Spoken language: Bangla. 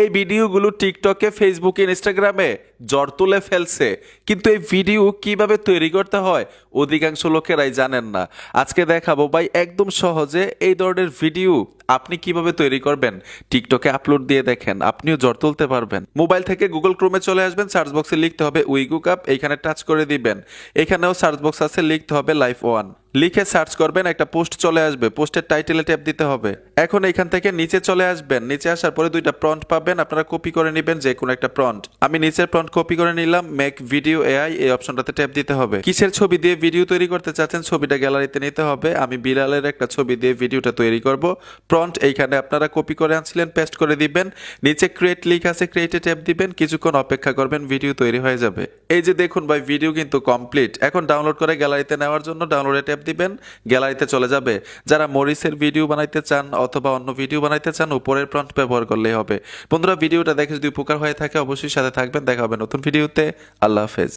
এই ভিডিওগুলো টিকটকে, ফেসবুকে, ইনস্টাগ্রামে জ্বর তুলে ফেলছে, কিন্তু এই ভিডিও কিভাবে তৈরি করতে হয় অধিকাংশ লোকেরাই জানেন না। আজকে দেখাবো ভাই একদম সহজে এই ধরনের ভিডিও আপনি কিভাবে তৈরি করবেন। টিকটকে আপলোড দিয়ে দেখেন, আপনিও জ্বর তুলতে পারবেন। মোবাইল থেকে গুগল ক্রোমে চলে আসবেন, সার্চ বক্সে লিখতে হবে উইগু কাপ, এইখানে টাচ করে দিবেন। এখানেও সার্চ বক্স আছে, লিখতে হবে লাইফ ওয়ান, লিখে সার্চ করবেন, একটা পোস্ট চলে আসবে, পোস্টের টাইটেলে ট্যাপ দিতে হবে। এখন এখান থেকে নিচে চলে আসবেন, নিচে আসার পরে দুইটা প্রম্পট পাবেন, আপনারা কপি করে নেবেন যে কোনো একটা প্রম্পট। আমি নিচের প্রম্পট কপি করে নিলাম, মেক ভিডিও এআই, এই অপশনটাতে ট্যাপ দিতে হবে। কিসের ছবি দিয়ে ভিডিও তৈরি করতে চাচ্ছেন ছবিটা গ্যালারিতে নিতে হবে। আমি বিড়ালের একটা ছবি দিয়ে ভিডিওটা তৈরি করব। প্রম্পট এইখানে আপনারা কপি করে আনছিলেন, পেস্ট করে দিবেন। নিচে ক্রিয়েট লিখ আছে, ক্রিয়েটে ট্যাপ দিবেন, কিছুক্ষণ অপেক্ষা করবেন, ভিডিও তৈরি হয়ে যাবে। এই যে দেখুন ভাই, ভিডিও কিন্তু কমপ্লিট। এখন ডাউনলোড করে গ্যালারিতে নেওয়ার জন্য ডাউনলোডে ট্যাপ দিবেন, গ্যালারিতে চলে যাবে। যারা মরিসের ভিডিও বানাইতে চান অথবা অন্য ভিডিও বানাইতে চান, উপরের প্রম্পট ব্যবহার করলেই হবে। বন্ধুরা, ভিডিওটা দেখে যদি উপকার হয়ে থাকে অবশ্যই সাথে থাকবেন। দেখা হবে নতুন ভিডিওতে। আল্লাহ হাফেজ।